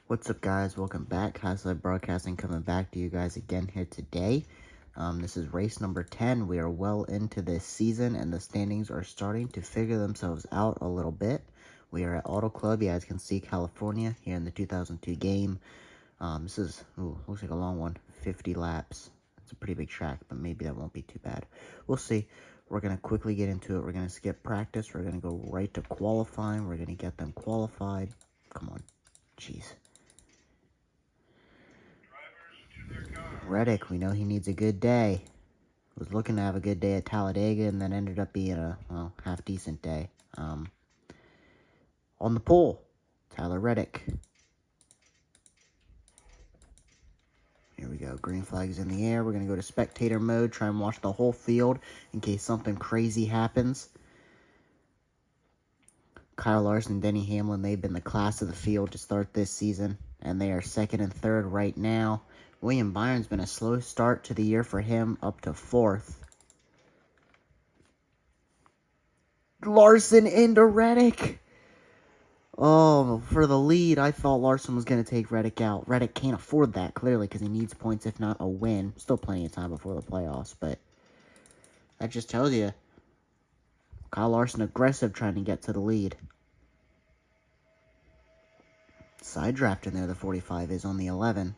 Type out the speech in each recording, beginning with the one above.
What's up, guys? Welcome back. Haslight Broadcasting coming back to you guys again here today. This is race number 10. We are well into this season, and the standings are starting to figure themselves out a little bit. We are at Auto Club. You guys can see California here in the 2002 game. This is, looks like a long one, 50 laps. It's a pretty big track, but maybe that won't be too bad. We'll see. We're going to quickly get into it. We're going to skip practice. We're going to go right to qualifying. We're going to get them qualified. Come on. Jeez. Reddick, we know he needs a good day. Was looking to have a good day at Talladega, and then ended up being a, half-decent day. On the pole, Tyler Reddick. Here we go. Green flag's in the air. We're going to go to spectator mode, try and watch the whole field in case something crazy happens. Kyle Larson and Denny Hamlin, they've been the class of the field to start this season, and they are second and third right now. William Byron's been a slow start to the year for him, up to fourth. Larson into Reddick. Oh, for the lead, I thought Larson was going to take Reddick out. Reddick can't afford that, clearly, because he needs points, if not a win. Still plenty of time before the playoffs, but that just tells you Kyle Larson aggressive trying to get to the lead. Side draft in there, the 45 is on the 11.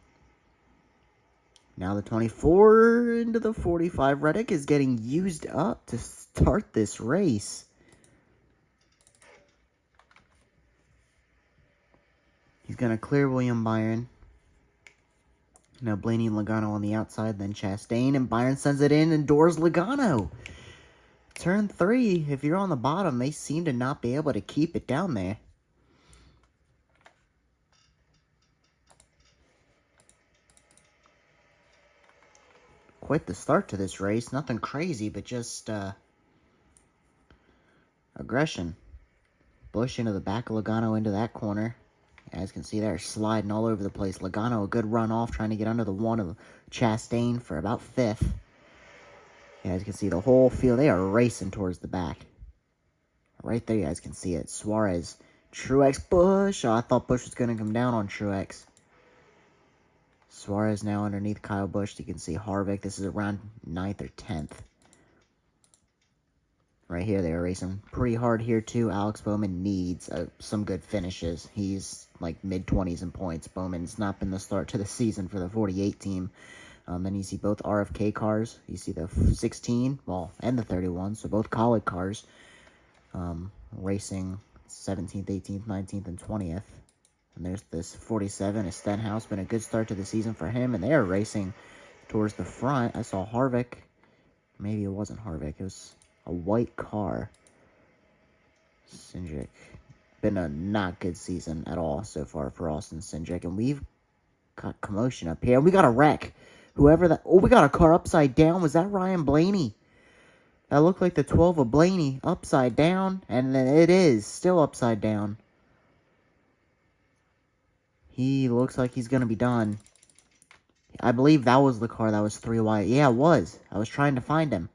Now the 24 into the 45. Reddick is getting used up to start this race. He's going to clear William Byron. Now Blaney and Logano on the outside, then Chastain, and Byron sends it in and doors Logano. Turn 3, if you're on the bottom, they seem to not be able to keep it down there. Quite the start to this race. Nothing crazy, but just aggression. Bush into the back of Logano into that corner. As you can see, they're sliding all over the place. Logano, a good run off, trying to get under the one of Chastain for about 5th. Yeah, as you can see, the whole field, they are racing towards the back. Right there, you guys can see it. Suarez, Truex, Bush. Oh, I thought Bush was going to come down on Truex. Suarez now underneath Kyle Busch. You can see Harvick. This is around 9th or 10th. Right here, they are racing pretty hard here, too. Alex Bowman needs some good finishes. He's like mid-20s in points. Bowman's not been the start to the season for the 48 team. Then you see both RFK cars. You see the 16, well, and the 31, so both college cars. Racing 17th, 18th, 19th, and 20th. And there's this 47, a Stenhouse. Been a good start to the season for him, and they are racing towards the front. I saw Harvick. Maybe it wasn't Harvick. It was a white car. Cindric. Been a not good season at all so far for Austin Cindric. And we've got commotion up here. We got a wreck. Whoever that... Oh, we got a car upside down. Was that Ryan Blaney? That looked like the 12 of Blaney. Upside down. And then it is still upside down. He looks like he's going to be done. I believe that was the car that was 3 wide. Yeah, it was. I was trying to find him.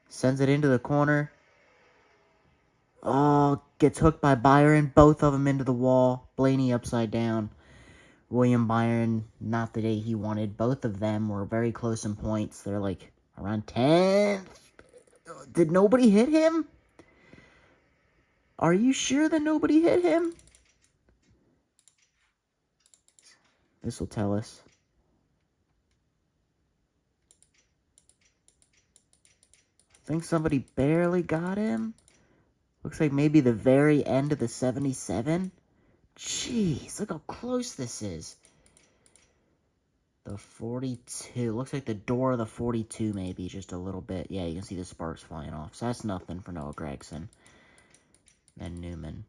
Sends it into the corner. Oh, gets hooked by Byron. Both of them into the wall. Blaney upside down. William Byron, not the day he wanted. Both of them were very close in points. They're like around 10th. Did nobody hit him? Are you sure that nobody hit him? This will tell us. I think somebody barely got him. Looks like maybe the very end of the 77. Jeez, look how close this is. The 42. Looks like the door of the 42 maybe, just a little bit. Yeah, you can see the sparks flying off. So that's nothing for Noah Gragson. And Newman.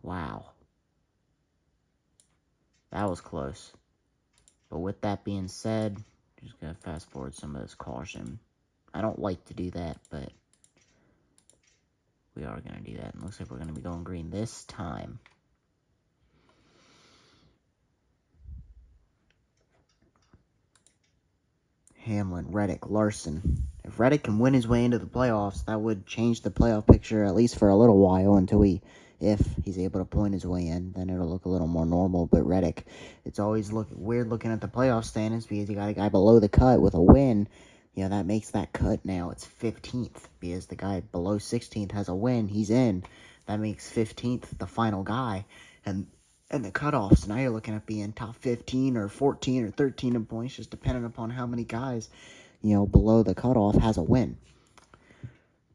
Wow. That was close. But with that being said, I'm just going to fast forward some of this caution. I don't like to do that, but we are going to do that. And looks like we're going to be going green this time. Hamlin, Reddick, Larson. If Reddick can win his way into the playoffs, that would change the playoff picture at least for a little while until we if he's able to point his way in, then it'll look a little more normal. But Reddick, it's always weird looking at the playoff standings because you got a guy below the cut with a win. You know, that makes that cut now. It's 15th because the guy below 16th has a win. He's in. That makes 15th the final guy. And the cutoffs, now you're looking at being top 15 or 14 or 13 in points, just depending upon how many guys, you know, below the cutoff has a win.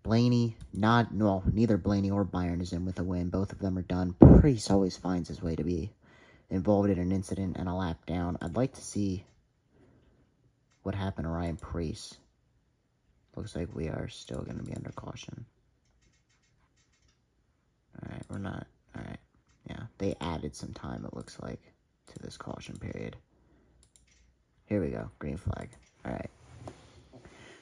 Blaney, neither Blaney or Byron is in with a win. Both of them are done. Priest always finds his way to be involved in an incident and a lap down. I'd like to see what happened to Ryan Priest. Looks like we are still going to be under caution. Alright, we're not. Alright, yeah, they added some time, it looks like, to this caution period. Here we go, green flag. Alright.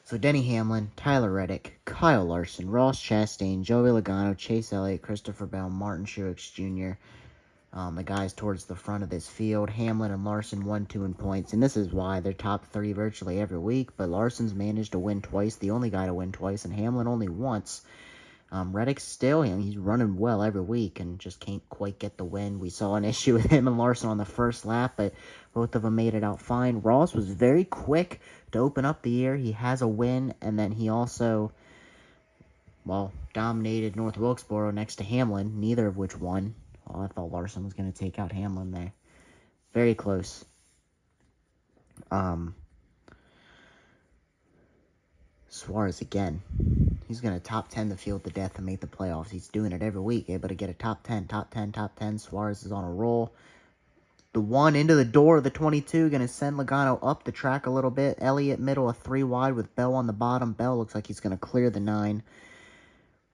So Denny Hamlin, Tyler Reddick, Kyle Larson, Ross Chastain, Joey Logano, Chase Elliott, Christopher Bell, Martin Truex Jr., the guys towards the front of this field. Hamlin and Larson 1-2 in points, and this is why they're top 3 virtually every week, but Larson's managed to win twice, the only guy to win twice, and Hamlin only once. Reddick's still, you know, he's running well every week and just can't quite get the win. We saw an issue with him and Larson on the first lap, but both of them made it out fine. Ross was very quick to open up the year. He has a win, and then he also, well, dominated North Wilkesboro next to Hamlin, neither of which won. Oh, I thought Larson was going to take out Hamlin there. Very close. Suarez again. He's going to top 10 the field to death and make the playoffs. He's doing it every week, able to get a top 10. Suarez is on a roll. The one into the door of the 22, going to send Logano up the track a little bit. Elliott middle, a 3 wide with Bell on the bottom. Bell looks like he's going to clear the 9.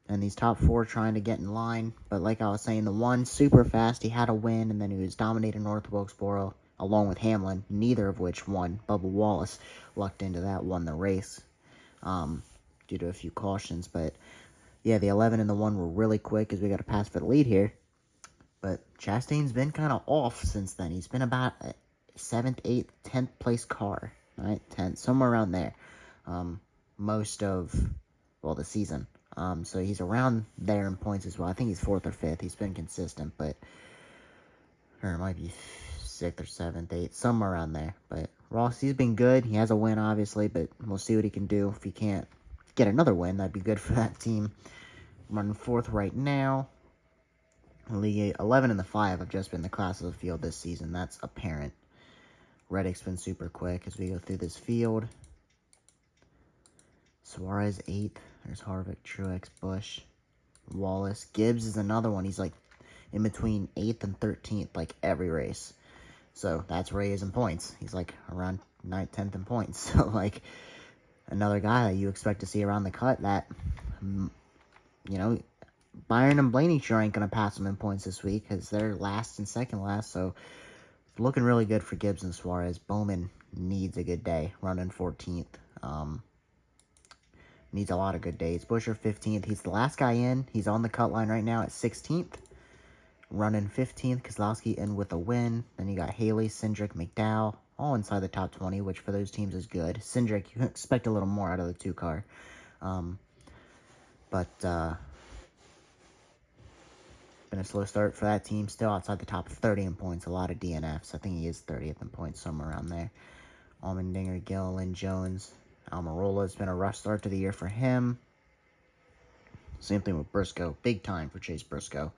And these top 4 trying to get in line. But like I was saying, the one super fast, he had a win, and then he was dominating North Wilkesboro along with Hamlin, neither of which won. Bubba Wallace lucked into that, won the race due to a few cautions. But yeah, the 11 and the 1 were really quick as we got a pass for the lead here. But Chastain's been kind of off since then. He's been about a 7th, 8th, 10th place car, right? 10th, somewhere around there. Most of, well, the season. So he's around there in points as well. I think he's 4th or 5th. He's been consistent, but, or it might be 6th or 7th, 8th, somewhere around there. But Ross, he's been good. He has a win, obviously, but we'll see what he can do. If he can't get another win, that'd be good for that team. Running 4th right now. League 11 and the 5 have just been the class of the field this season. That's apparent. Reddick's been super quick as we go through this field. Suarez 8th. There's Harvick, Truex, Busch, Wallace. Gibbs is another one. He's like in between 8th and 13th like every race. So that's where he is in points. He's like around 9th, 10th in points. So like another guy that you expect to see around the cut that, you know, Byron and Blaney sure ain't going to pass them in points this week because they're last and second last. So looking really good for Gibbs and Suarez. Bowman needs a good day, running 14th. Needs a lot of good days. Buescher 15th. He's the last guy in. He's on the cut line right now at 16th. Running 15th. Keselowski in with a win. Then you got Haley, Cindric, McDowell. All inside the top 20, which for those teams is good. Cindric, you can expect a little more out of the 2 car. Been a slow start for that team. Still outside the top 30 in points. A lot of DNFs. I think he is 30th in points, somewhere around there. Allmendinger, Gilliland, Jones. Almirola, it's been a rough start to the year for him. Same thing with Briscoe. Big time for Chase Briscoe.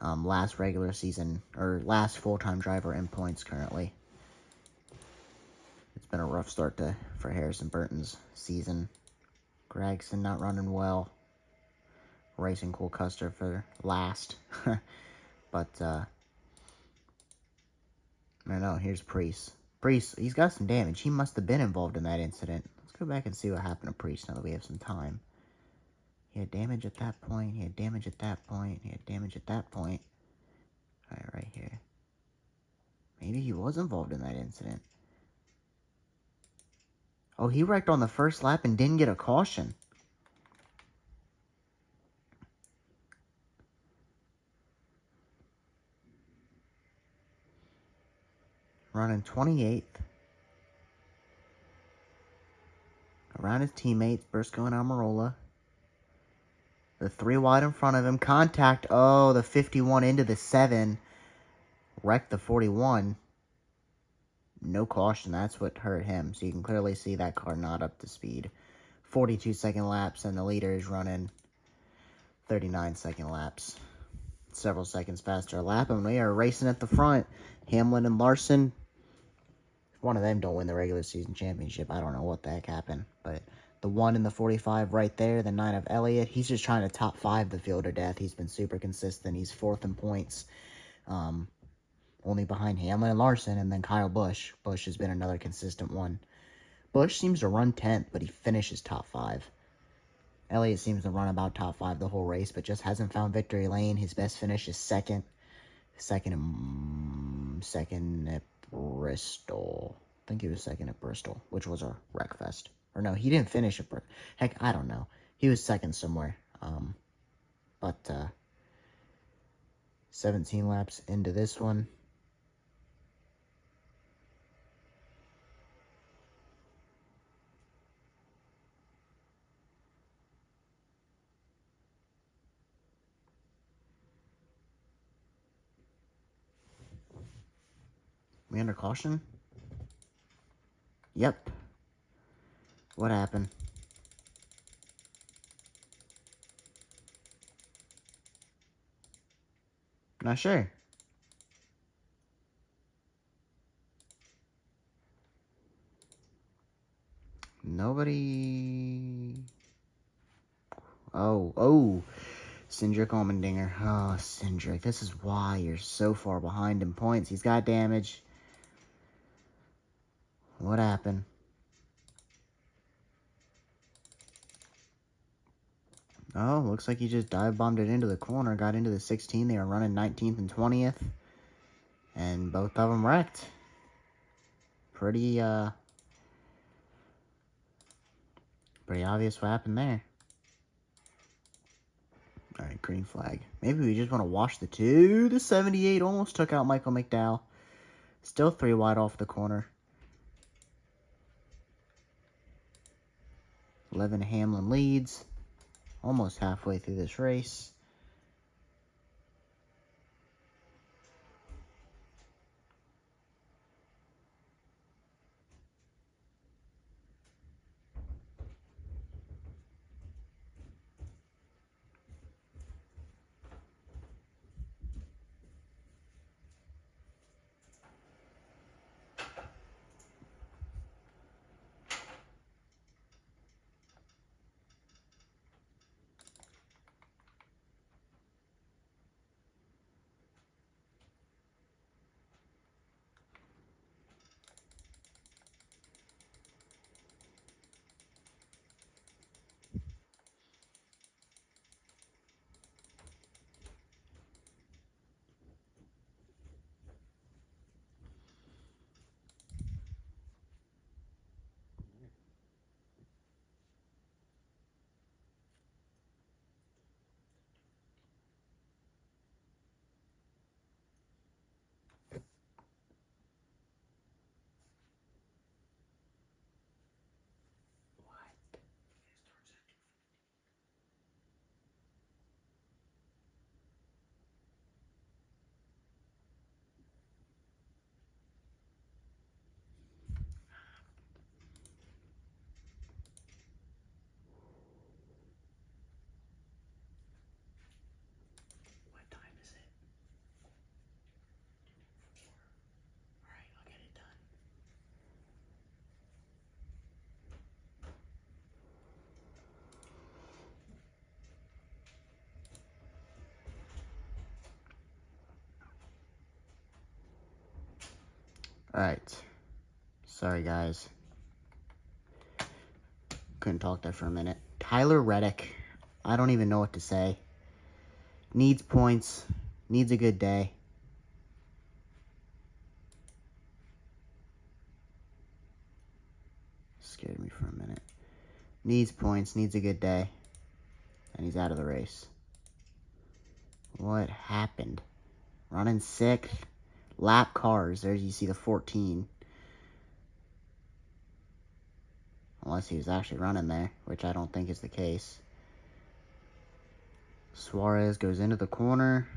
Last regular season, or last full-time driver in points currently. It's been a rough start for Harrison Burton's season. Gregson not running well. Racing Cole Custer for last. But, I don't know. Here's Priest. Priest, he's got some damage. He must have been involved in that incident. Let's go back and see what happened to Priest now that we have some time. He had damage at that point. He had damage at that point. He had damage at that point. Alright, right here. Maybe he was involved in that incident. Oh, he wrecked on the first lap and didn't get a caution. Running 28th. Around his teammates, Briscoe and Almirola. The 3 wide in front of him. Contact. Oh, the 51 into the 7. Wrecked the 41. No caution. That's what hurt him. So you can clearly see that car not up to speed. 42-second laps, and the leader is running 39-second laps. Several seconds faster a lap, and we are racing at the front. Hamlin and Larson. If one of them don't win the regular season championship, I don't know what the heck happened. But the 1 in the 45 right there, the 9 of Elliott, he's just trying to top 5 the field to death. He's been super consistent. He's 4th in points. Only behind Hamlin and Larson, and then Kyle Busch. Busch has been another consistent one. Busch seems to run 10th, but he finishes top 5. Elliott seems to run about top 5 the whole race, but just hasn't found victory lane. His best finish is second. Second at Bristol. I think he was second at Bristol, which was a wreck fest. Or no, he didn't finish at Bristol. Heck, I don't know. He was second somewhere. But 17 laps into this one. We under caution? Yep. What happened? Not sure. Nobody... Oh. Cindric Allmendinger. Oh, Cindric. This is why you're so far behind in points. He's got damage. What happened? Oh, looks like he just dive bombed it into the corner. Got into the 16. They were running 19th and 20th. And both of them wrecked. Pretty obvious what happened there. Alright, green flag. Maybe we just want to wash the 2. The 78 almost took out Michael McDowell. Still 3 wide off the corner. 11 Hamlin leads. Almost halfway through this race. What time is it? 4. Alright, I'll get it done. Alright. Sorry, guys. Couldn't talk there for a minute. Tyler Reddick. I don't even know what to say. Needs points. Needs a good day. Scared me for a minute. Needs points. Needs a good day. And he's out of the race. What happened? Running 6th. Lap cars. There you see the 14. Unless he was actually running there, which I don't think is the case. Suarez goes into the corner.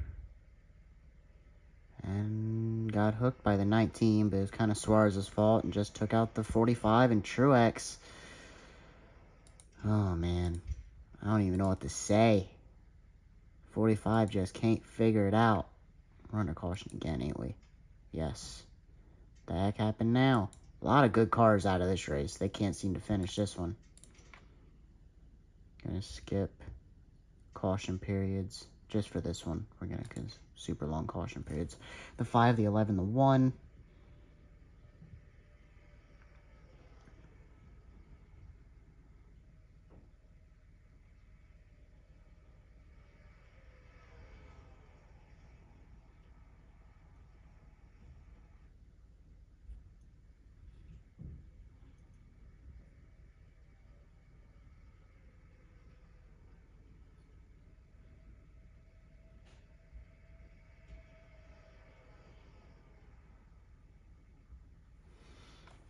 And got hooked by the 19, but it was kind of Suarez's fault and just took out the 45 and Truex. Oh, man. I don't even know what to say. 45 just can't figure it out. We're under caution again, ain't we? Yes. The heck happened now? A lot of good cars out of this race. They can't seem to finish this one. Gonna skip caution periods just for this one. We're gonna, cause super long caution periods. The 5, the 11, the 1.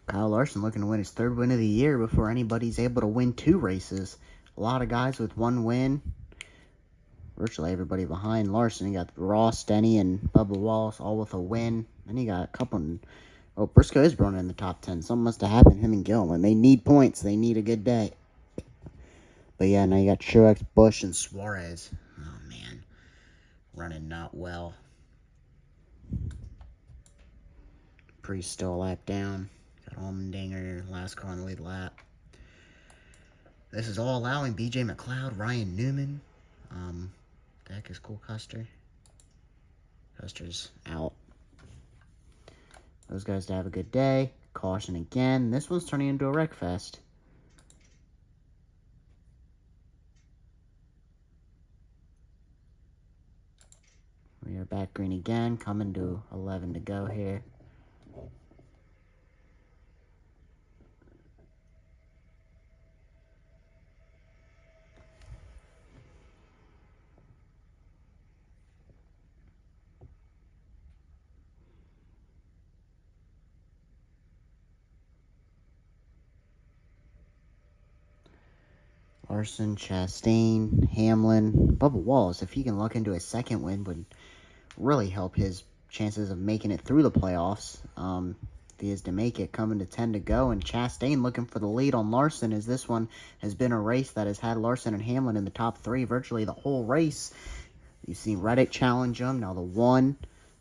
Kyle Larson looking to win his 3rd win of the year before anybody's able to win 2 races. A lot of guys with 1 win. Virtually everybody behind Larson. You got Ross, Denny, and Bubba Wallace all with a win. Then you got a couple. Oh, Briscoe is running in the top 10. Something must have happened to him and Gillen. They need points. They need a good day. But yeah, now you got Truex, Busch, and Suarez. Oh, man. Running not well. Priest still a lap down. Got Allmendinger, last car on the lead lap. This is all allowing BJ McLeod, Ryan Newman. The heck is Cole Custer? Custer's out. Those guys to have a good day. Caution again. This one's turning into a wreck fest. We are back green again. Coming to 11 to go here. Larson, Chastain, Hamlin, Bubba Wallace, if he can luck into a 2nd win, would really help his chances of making it through the playoffs. If he is to make it, coming to 10 to go, and Chastain looking for the lead on Larson, as this one has been a race that has had Larson and Hamlin in the top 3 virtually the whole race. You've seen Reddick challenge him, now the 1.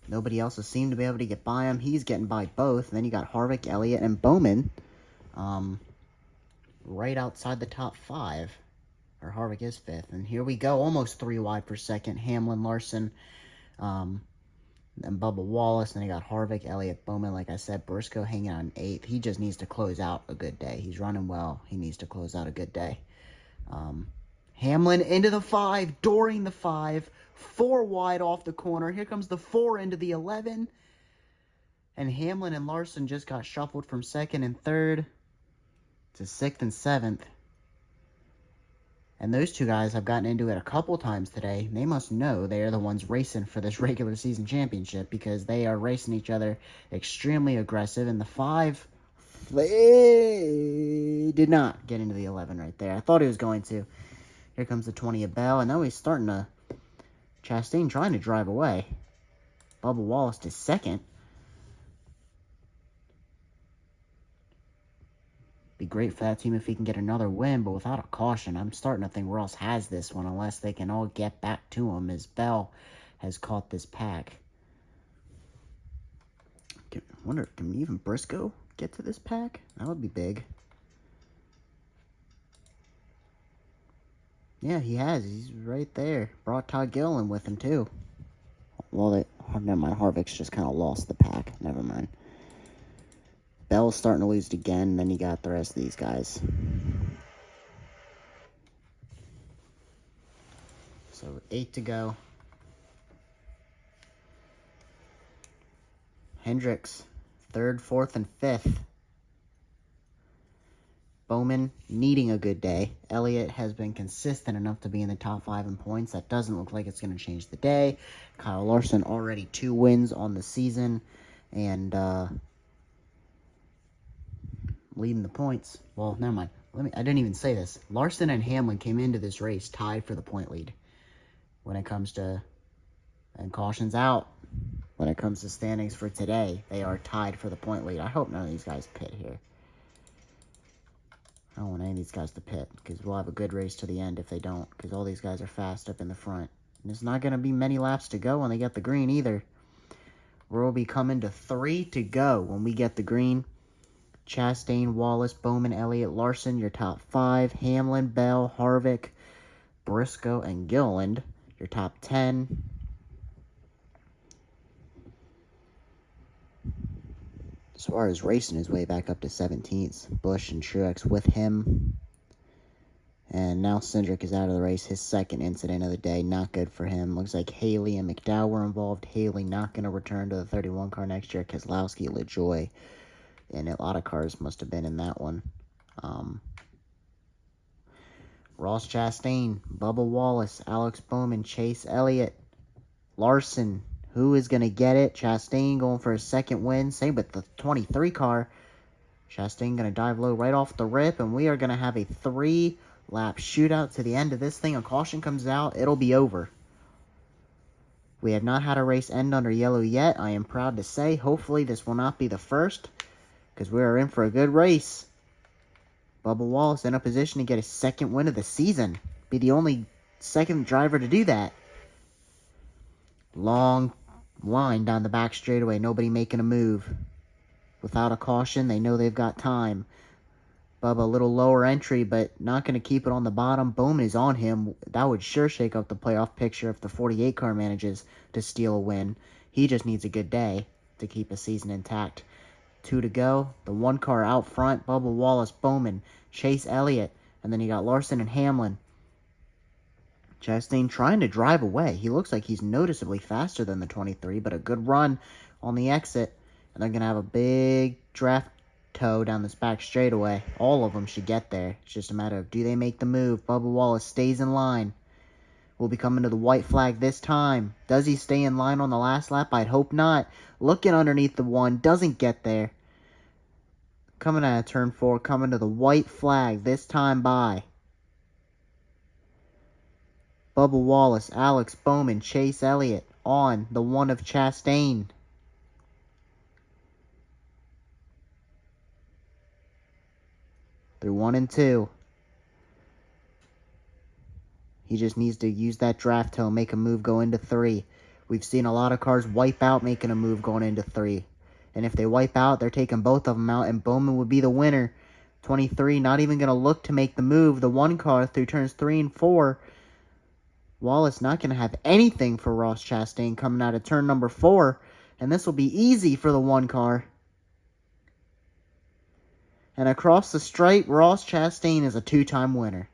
Nobody else has seemed to be able to get by him. He's getting by both. And then you got Harvick, Elliott, and Bowman right outside the top 5. Or Harvick is 5th. And here we go, almost 3 wide for 2nd. Hamlin, Larson, and Bubba Wallace. And then you got Harvick, Elliott, Bowman. Like I said, Briscoe hanging on 8th. He just needs to close out a good day. He's running well. He needs to close out a good day. Hamlin into the 5, during the 5. 4 wide off the corner. Here comes the 4 into the 11. And Hamlin and Larson just got shuffled from 2nd and 3rd to 6th and 7th. And those two guys have gotten into it a couple times today. They must know they are the ones racing for this regular season championship, because they are racing each other extremely aggressive. And the 5 did not get into the 11 right there. I thought he was going to. Here comes the 20 of Bell, and now he's starting to... Chastain trying to drive away. Bubba Wallace to 2nd. Be great for that team if he can get another win, but without a caution, I'm starting to think Ross has this one, unless they can all get back to him, as Bell has caught this pack. I wonder, can even Briscoe get to this pack? That would be big. Yeah, he has. He's right there. Brought Todd Gilliland with him, too. Well, never mind. Harvick's just kind of lost the pack. Never mind. Bell's starting to lose it again. Then you got the rest of these guys. So 8 to go. Hendricks, 3rd, 4th, and 5th. Bowman needing a good day. Elliott has been consistent enough to be in the top 5 in points. That doesn't look like it's going to change the day. Kyle Larson already 2 wins on the season. And leading the points. Well, never mind. I didn't even say this. Larson and Hamlin came into this race tied for the point lead. when it comes to, and caution's out. When it comes to standings for today, they are tied for the point lead. I hope none of these guys pit here. I don't want any of these guys to pit, because we'll have a good race to the end if they don't, because all these guys are fast up in the front. And there's not going to be many laps to go when they get the green either. We'll be coming to 3 to go when we get the green. Chastain, Wallace, Bowman, Elliott, Larson, your top 5. Hamlin, Bell, Harvick, Briscoe, and Gilliland, your top 10. Suarez racing his way back up to 17th. Busch and Truex with him. And now Cindric is out of the race. His second incident of the day. Not good for him. Looks like Haley and McDowell were involved. Haley not going to return to the 31 car next year. Keselowski, LaJoy, and a lot of cars must have been in that one. Ross Chastain, Bubba Wallace, Alex Bowman, Chase Elliott, Larson. Who is going to get it? Chastain going for a second win. Same with the 23 car. Chastain going to dive low right off the rip, and we are going to have a 3-lap shootout to the end of this thing. A caution comes out, it'll be over. We have not had a race end under yellow yet. I am proud to say, hopefully this will not be the first, because we are in for a good race. Bubba Wallace in a position to get his second win of the season. Be the only second driver to do that. Long line down the back straightaway. Nobody making a move. Without a caution, they know they've got time. Bubba a little lower entry, but not going to keep it on the bottom. Bowman is on him. That would sure shake up the playoff picture if the 48 car manages to steal a win. He just needs a good day to keep his season intact. 2 to go. The 1 car out front. Bubba Wallace, Bowman, Chase Elliott, and then you got Larson and Hamlin. Chastain trying to drive away. He looks like he's noticeably faster than the 23, but a good run on the exit. And they're going to have a big draft toe down this back straightaway. All of them should get there. It's just a matter of, do they make the move? Bubba Wallace stays in line. We'll be coming to the white flag this time. Does he stay in line on the last lap? I'd hope not. Looking underneath the 1. Doesn't get there. Coming out of turn 4. Coming to the white flag this time by Bubba Wallace, Alex Bowman, Chase Elliott on the 1 of Chastain. Through 1 and 2. He just needs to use that draft toe, make a move, go into 3. We've seen a lot of cars wipe out making a move going into 3. And if they wipe out, they're taking both of them out, and Bowman would be the winner. 23, not even going to look to make the move. The 1 car through turns 3 and 4. Wallace not going to have anything for Ross Chastain coming out of turn number 4. And this will be easy for the 1 car. And across the stripe, Ross Chastain is a 2-time winner.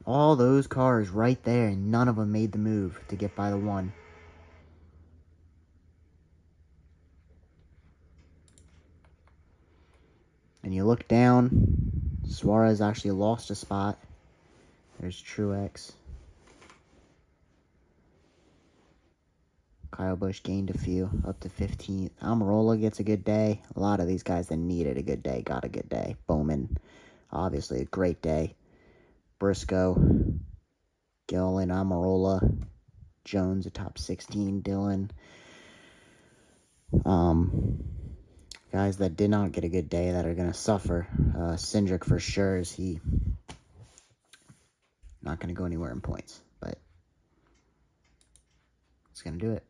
All those cars right there, and none of them made the move to get by the 1. And you look down, Suarez actually lost a spot. There's Truex. Kyle Busch gained a few, up to 15th. Almirola gets a good day. A lot of these guys that needed a good day got a good day. Bowman, obviously a great day. Briscoe, Gilliland, Almirola, Jones, a top 16, Dillon. Guys that did not get a good day that are going to suffer. Cindric for sure, is he not going to go anywhere in points, but it's going to do it.